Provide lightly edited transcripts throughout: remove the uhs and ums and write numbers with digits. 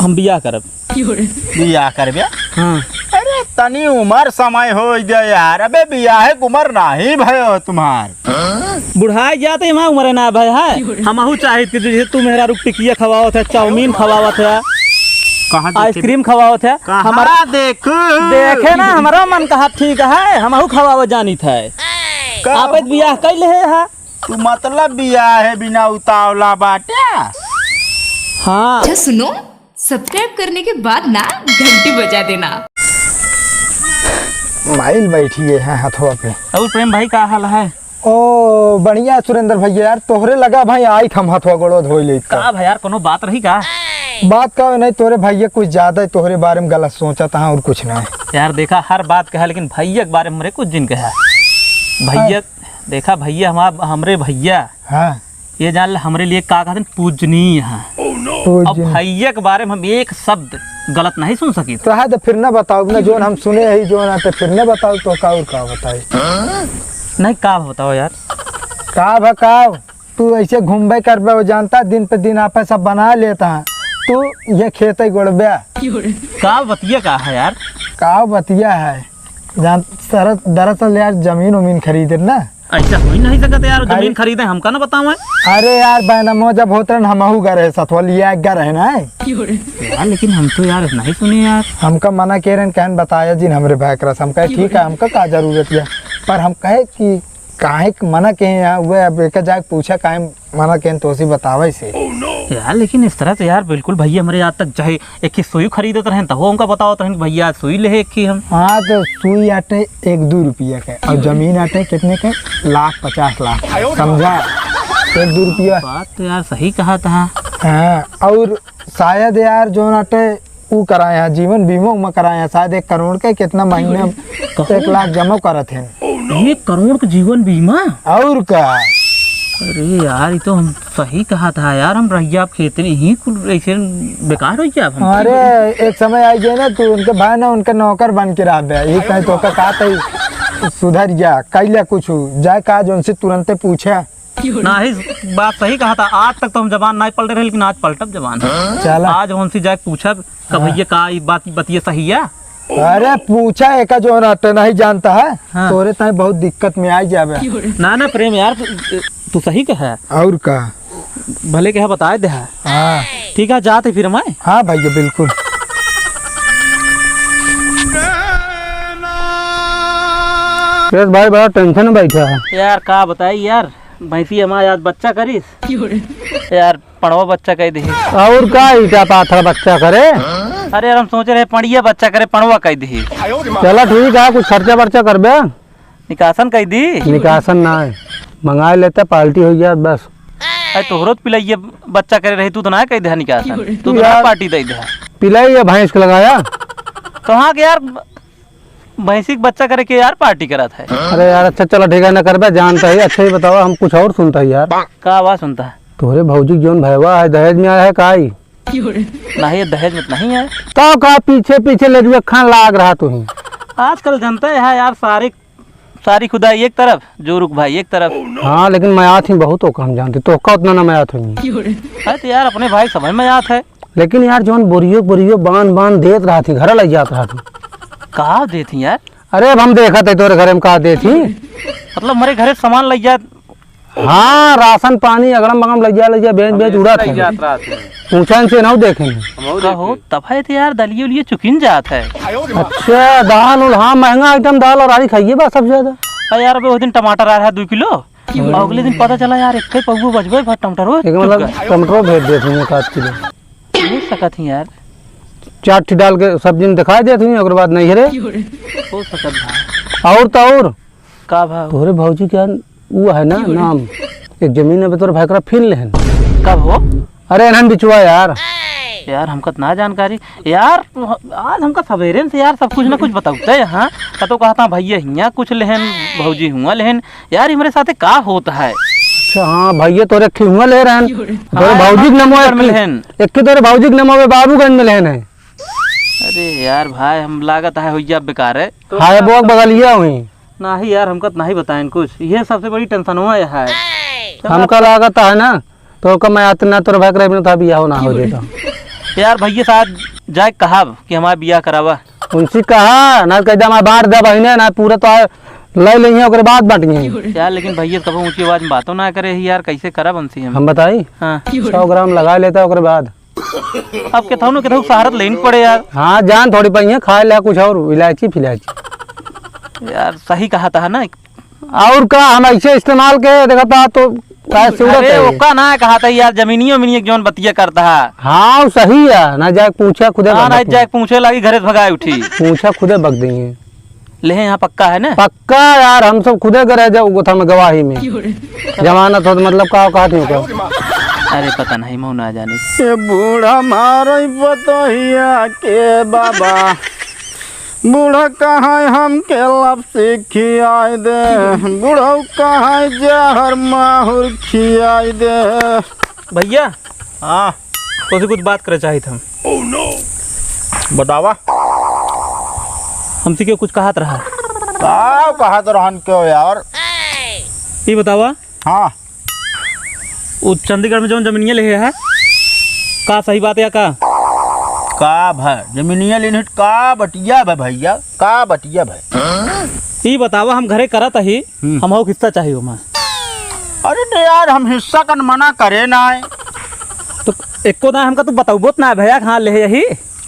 हम बियाह करब। बियाह करबे? हाँ। अरे तनी उम्र समय हो गया यार, अबे बियाह के उम्र नहीं भयो तुम्हार। बुढ़ाई जाते वहाँ उम्र ना भाई है। हमहू चाहे कि तू मेरा रुक टिकिया खवावत है, चाउमीन खवावत है, आइसक्रीम खवावत है। हमारा देखे ना हमारा मन कहा ठीक है, हमहू खवावत जानी थे। आप बियाह कैले है? तू मतलब बियाह है बिना उतावला बाटे? हाँ। अच्छा सुनो, सब्सक्राइब करने के बाद ना घंटी बजा देना। माइल बैठी है हथवा पे। और प्रेम भाई का हाल है? ओ बढ़िया सुरेंद्र भैया यार, तोहरे लगा भाई आई हम हथवा गोड़ो धोई ले का भाई यार, कोनो बात रही का? बात का नहीं, तोरे भैया कुछ ज्यादा ही तोहरे बारे में गलत सोचा था और कुछ नहीं यार। देखा हर बात कहा, लेकिन भैया के बारे में मेरे कुछ दिन कहा। भैया देखा, भैया हमरे भैया हाँ ये जान ले हमरे लिए का कहते पूजनीय है। अब भैया के बारे में हम एक शब्द गलत नहीं सुन सकी। तो है तो फिर ना बताओ ना, जो हम सुने ही जो ना, तो फिर ना बताओ तो का और का बताई। नहीं का बताओ यार। का भकाओ, तू ऐसे घूमबे करबे वो जानता, दिन पे दिन आप सब बना लेता है तू। ये खेत गोड़बे का बतिया का है यार? का बतिया है जान सर, दरअसल यार जमीन उमीन खरीदे ना। ऐसा हो ही नहीं सकता यार, जमीन खरीदे हमका ना बताओ। अरे यार बैनमो जब होते रहे हमहू गए सतवा लिया रहे ना यार, लेकिन हम तो यार नहीं सुने यार। हमका मना कह रहे कहन बताया जी हमरे भाई रस। हम कहे ठीक है, हमका का जरूरत है, पर हम कहे कि काहे मना कहे यहाँ हुए। अब एक जाके पूछा काहे मना कहे तो बतावे से यार। लेकिन इस तरह तो यार बिल्कुल भैया हमारे आज तक चाहे एक ही सुई खरीदते रहे तो हमका बताओ तो भैया सुई ले एक ही हम। हाँ तो सुई आटे 1-2 रुपया के, और जमीन आटे कितने के? 1,50,00,000 समझा? 1-2 रुपया बात तो यार सही कहा था। हाँ, और शायद यार जो आटे वो कराए हैं जीवन बीमा उमा कराए हैं, शायद 1 करोड़ के कितना महीने 1 लाख जमा करत हैं। 1 करोड़ का जीवन बीमा? और का? अरे यार ये तो हम सही कहा था यार। हम रहिया आप खेत में ही ऐसे बेकार हो गया। अरे एक समय आई गए ना, तू उनके भाई ना उनका नौकर बन के रह गया। ये कहीं तो का सुधर जा कैला कुछ जाए का जो उनसे तुरंत पूछा ना ही बात सही कहा था। आज तक तो हम जबान नहीं पलटे रहे, लेकिन आज पलटब जबान। चला आज उनसे जाके पूछा कि भैया का ये बात बतिया सही है। अरे पूछा एक जो नाटे नहीं जानता है। हाँ। तोरे ताई बहुत दिक्कत में आई जावे। ना प्रेम यार, तू सही कहा। और का भले कहा बताए दे। हाँ ठीक है, जाते फिर मैं। हाँ भैया बिल्कुल। भाई बड़ा टेंशन में बैठा है यार। का बताई यार, भैंसी हमारे आज बच्चा करीस यार, पढ़वा बच्चा कह दी। और का पाथर बच्चा करे? अरे यार हम सोच रहे पढ़िया बच्चा करे, पढ़वा कह दी। चला ठीक है, कुछ खर्चा वर्चा करबे? निकासन कह दी। निकासन ना मंगा लेते, पार्टी हो गया बस। अरे तोहरो पिलाइए बच्चा करे रही, तू तो ना कह दे निकासन, तू तो पार्टी दे दे। पिलाई भैंस को लगाया कहाँ के यार, भैंसी के बच्चा करे के यार पार्टी करा था। अरे यार अच्छा चलो ठीक है ना करबे, जानता है अच्छा ही बताओ। हम कुछ और सुनता है यार। का आवाज सुनता है? तोरे भौजी जोन भैया है दहेज में आया है काई? नहीं दहेज में नहीं है तो का पीछे पीछे लड़ुआ खान लाग रहा तू। आजकल जनता है यार, सारी खुदाई एक तरफ, जोरुक भाई एक तरफ। हाँ लेकिन मैं आती बहुत हो हम जानती तो का उतना ना मैं आती। अरे तो यार अपने भाई समझ में आत है, लेकिन यार जोन बोरियो बांध देत रहा थी, घर लग जात रहा थी। कहा देती यार? अरे अब हम देखा थे तोरे घर में कहा देती। मतलब मेरे घरे सामान लग जात? हाँ राशन पानी अगड़म बगम लग जा बेच उड़ा था। ऊंचा से ना देखेंगे हो तब है तो यार दलिये उलिये चुकिन जात है। अच्छा दाल उल, हाँ महंगा आइटम दाल और आरी खाइए बस सब ज्यादा। अरे यार अभी उस दिन टमाटर आ रहा है 2 किलो, अगले दिन पता चला यार 1 पौवा बचबे टमाटर। मतलब टमाटर भेज देते हैं 1 किलो ले सकत ही यार, 4 डाल के सब्जी में दिखाई देती हूँ, अगर बात नहीं है हो सकत। और तो और का भाव? तोरे भौजी क्या वो है ना नाम, एक जमीन में तोरे भाई फिर लेहन कब हो? अरे एनहन बिचुआ यार हमका ना जानकारी यार। आज हमका सवेरे से यार सब कुछ ना कुछ बताते हैं। हाँ तो कहता भैया हिया कुछ लेहन, भौजी हुआ लेहन यार, हमारे साथ का होता है। अच्छा हाँ भैया तोरे हुआ ले रहन, तोरे भौजी के नमो एक तोरे भौजी के नमो बाबूगंज में लेहन है। अरे यार भाई हम लागत है हुआ बेकार है। हाय बोक बगलिया हुई ना ही यार, हमका नहीं बताएं कुछ, ये सबसे बड़ी टेंशन हुआ है। हमका लागत है ना तो मैं इतना तोर भाई बिना था बियाह ना हो जाता। यार भैया साहब जाए कहा कि हमारा बियाह करावा। उनसे कहा ना कह दे बांट दे बहने ना पूरा तो ले लेंगे ओकरे बाद बांटिए। यार लेकिन भैया कभी ऊंची आवाज में बातों ना करे यार, कैसे करब उनसे हम बताई हाँ 100 ग्राम लगा लेता ओकरे बाद। अब केथौ सहारत लेनी पड़े यार। हाँ जान थोड़ी पाई खा ले कुछ और इलायची फिलायची। यार सही कहा था ना। और का हम ऐसे इस्तेमाल के देखा तो अरे ओका ना कहा था यार, जमीनियों मिनियो जोन बतिया करता है। हाँ वो सही है ना जाए पूछा खुदे हाँ ना जाए पूछे लगी घरे से भगाए उठी। पूछा खुदे बक देंगे। ले यहाँ पक्का है ना? पक्का यार हम सब खुदे करे जाओ था में गवाही में जमानत हो तो मतलब का कहत नहीं क्या। अरे पता नहीं मऊ ना जाने। ये बूढ़ा मारे बतहिया के बाबा, बूढ़ा कहाँ हम के लब से खियाई दे, बूढ़ा कहाँ जहर माहुर खियाई दे। भैया हाँ तो कुछ बात करे चाहिए था। बतावा हमसे क्यों कुछ कहा रहा? कहा तो रहन क्यों यार। ये बतावा हाँ वो चंडीगढ़ में जो जमीनिया ले है का सही बात है का भाई जमीनिया लेने का बटिया भाई भैया का बटिया भाई। ये बतावा हम घरे करत ही हम हो हिस्सा चाहिए वहाँ। अरे तो यार हम हिस्सा कन मना करे ना तो एको ना हमका तू बताऊबो ना भैया कहाँ ले यही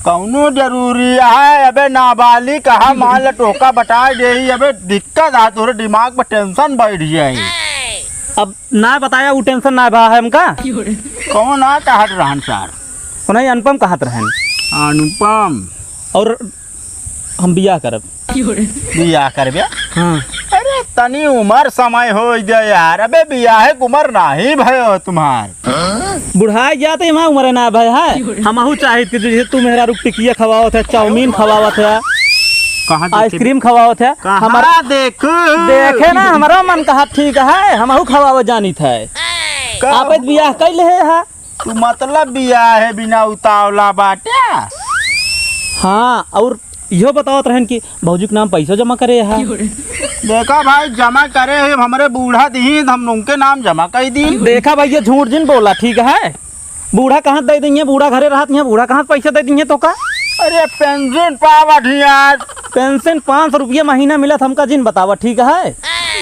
कौनो जरूरी है। अबे नाबालिग कहा मान ल टोका बता दे, अबे दिक्कत आ तोरे दिमाग पर टेंशन बैठ जाए। अब ना बताया वो टेंशन ना बा है हमका। कौन आ कहत रहन सर? उन्हें अनुपम कहत रहन। अनुपम और हम बियाह करब। बियाह करबे? हाँ अरे तनी उम्र समय हो गया यार। अबे बियाह के उम्र नहीं भयो तुम्हार। बुढ़ाई जाते वहाँ उम्र ना भाई है। हम चाहिए कि तू मेरा रुक टिकिया खवाओ थे, चाउमीन खवाओ थे, आइसक्रीम खवाओ थे। हमारा देखे ना हमारा मन कहा ठीक है हम खवाओ जानी थे। आप बियाह कैले है तू मतलब बियाह है बिना उतावला बाटे। हाँ और यो बताओ रहन कि भौजी के नाम पैसा जमा करे है। देखा भाई जमा करे है हमारे बूढ़ा दी हम उनके नाम जमा कर दी। देखा भाई ये झूठ जिन बोला ठीक है। बूढ़ा कहाँ दे देंगे, बूढ़ा घरे रहत है, बूढ़ा कहाँ पैसा दे देंगे तो का। अरे पेंशन पावा यार। पेंशन 500 रुपया महीना मिलत हमका जिन बतावा ठीक है।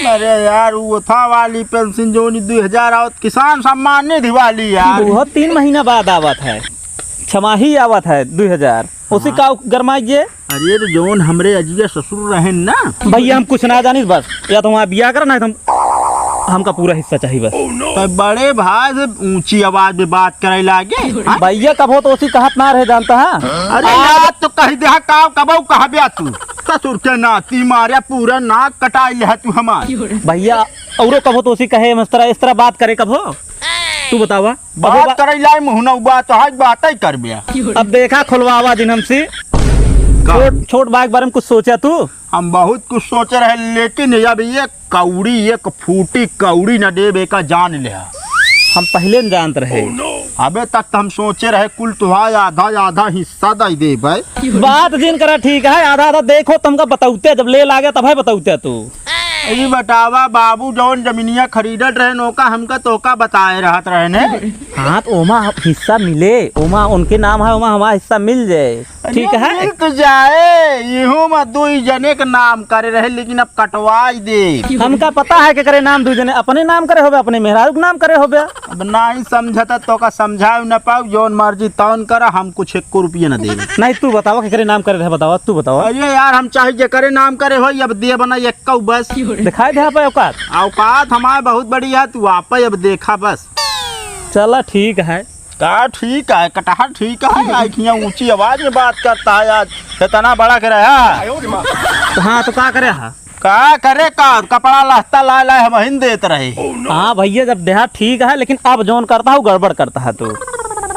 अरे यार वो था वाली पेंशन जो 2000 आवत किसान सम्मान निधि वाली यार। वो 3 महीना बाद आवत है, छमाही आवत है 2000 उसी का गरमाइए। अरे तो जोन हमरे अजिया ससुर रहे ना भैया हम कुछ ना जानी बस, या तो वहाँ बियाह करना है तुम हमका पूरा हिस्सा चाहिए बस। तो बड़े भाई से ऊंची आवाज में बात करे लागे। भैया कब हो तो उसी कहत ना रहे जानता है। अरे यार तो कह दे का कबो कहा बे तू ससुर के नाती मारे पूरा नाक कटा ले तू हमार। भैया औरो कब हो तो उसी कहे इस तरह बात करे कब हो तू बतावा। बात करे लाई मुहना बात तो बात ही कर बे। अब देखा खुलवावा दिन हमसे छोट बाइक बारे में कुछ सोचा तू? हम बहुत कुछ सोच रहे लेकिन अब ये कौड़ी एक फूटी कौड़ी न देवे का जान ले। हम पहले न जानते रहे। अबे तक तो हम सोचे रहे कुल तुहार आधा आधा हिस्सा दे दे भाई। बात जिन करा ठीक है आधा आधा देखो तुमका बताऊते जब ले लागे तब है बताऊते तू। ये बतावा बाबू जौन जमीनिया खरीदत रहे नौका हमका तोका बताए रहत रहे ने। हाँ तो ओमा हिस्सा मिले, ओमा उनके नाम है, ओमा हमारा हिस्सा मिल जाए ठीक है। मिल तो जाए इहो में 2 जने के नाम करे रहे लेकिन अब कटवाई दे। हमका पता है कि करे नाम 2 जने अपने नाम करे होबे, अपने मेहरारू के नाम करे होबे। अब नहीं समझता तो का समझाओ न पाओ जौन मर्जी तौन करा हम कुछ 1 रुपया न देवे। नहीं तू बतावा कि करे नाम करे रहे बतावा तू बतावा। अरे यार हम चाहिए करे नाम करे हो अब दे बना 1 बस। दिखाई दे पे औकात। औकात हमारे बहुत बड़ी है तू आप अब देखा बस। चला ठीक है का ठीक है कटहर ठीक है। आँखियाँ ऊंची आवाज में बात करता है आज इतना बड़ा करे है। हाँ तो क्या करे हा? का करे का कपड़ा लहता ला ला हम हिंद देते रहे। हाँ भैया जब देहा ठीक है लेकिन अब जोन करता है गड़बड़ करता है तू।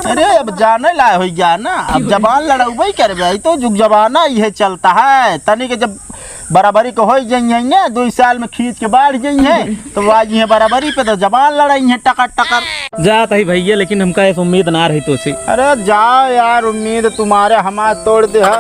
अरे अब जाने ला हो गया ना, अब जबान लड़ाई कर तो जुग जबाना ये चलता है। तनी के जब बराबरी को हो जाइए 2 साल में खींच के बाढ़ जाइए तो आज ये बराबरी पे तो जबान लड़ाई है टकर टकर। जाता ही भैया लेकिन हमका ऐसी उम्मीद ना रही तो से। अरे जाओ यार उम्मीद तुम्हारे हमारे तोड़ दे है।